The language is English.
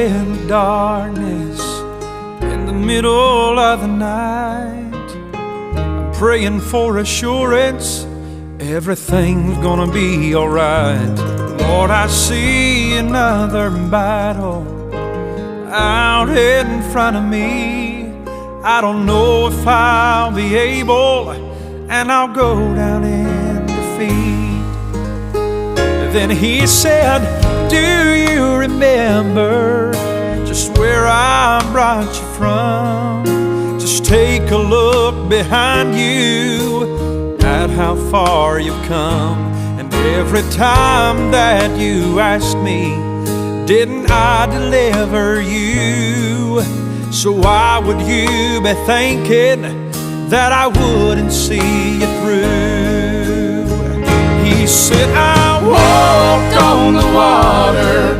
in darkness in the middle of the night. I'm praying for assurance everything's gonna be alright. Lord, I see another battle out in front of me. I don't know if I'll be able, and I'll go down in defeat. Then he said, do you remember just where I brought you from? Just take a look behind you at how far you've come. And every time that you asked me, didn't I deliver you? So why would you be thinking that I wouldn't see you through? He said, I walked on the water,